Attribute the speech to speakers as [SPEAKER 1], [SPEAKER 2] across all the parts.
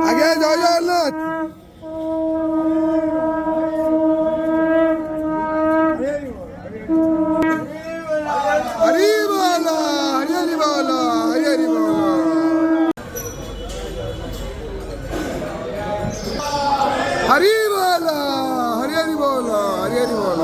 [SPEAKER 1] আগে জয় জগন্নাথ। হরি বল, হরি হরি বল, হরি হরি বল। হরি বল, হরি হরি বল, হরি হরি বল।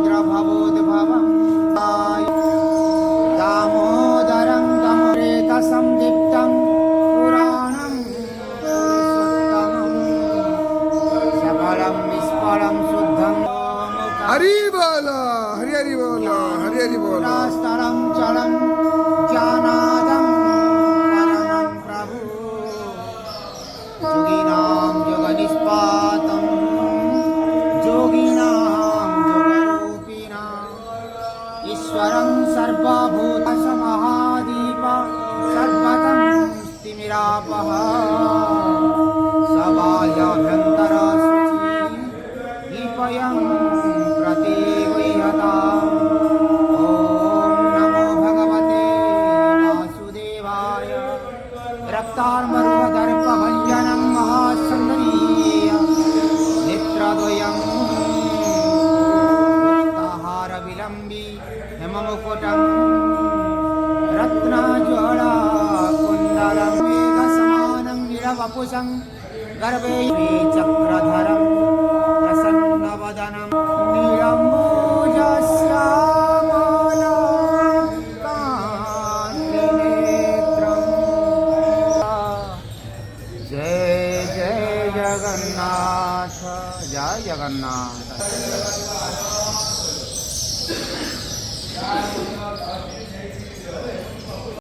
[SPEAKER 2] भीमरोद्रभवोद्भवं दामोदरं दमरेतसंदीप्तं पुराणं पुरुषोत्तमं सकलं विस्फलं शुद्धं
[SPEAKER 1] हरि बोल, हरि हरि बोल, हरि हरि बोल।
[SPEAKER 2] स्थलं चलं ज्ञानादं परमं प्रभु योगिनां योगनिष्पातं योगिनां योगरूपिणाम् ईश्वरं सर्वभूतसमहादीप सर्वतं स्तिमिरापः सबाह्याभ्यन्तरशुचि दीपयं प्रतिगृह्यता। ॐ नमो भगवते वासुदेवाय। रक्तार्मरुहदर्पभञ्जनं महासुन्दरीय नेत्रद्वयं मुक्ताहारविलम्बि हेममुकुटं रत्नज्वालाकुण्डलं मेघसमानं गिरवपुषं गर्भे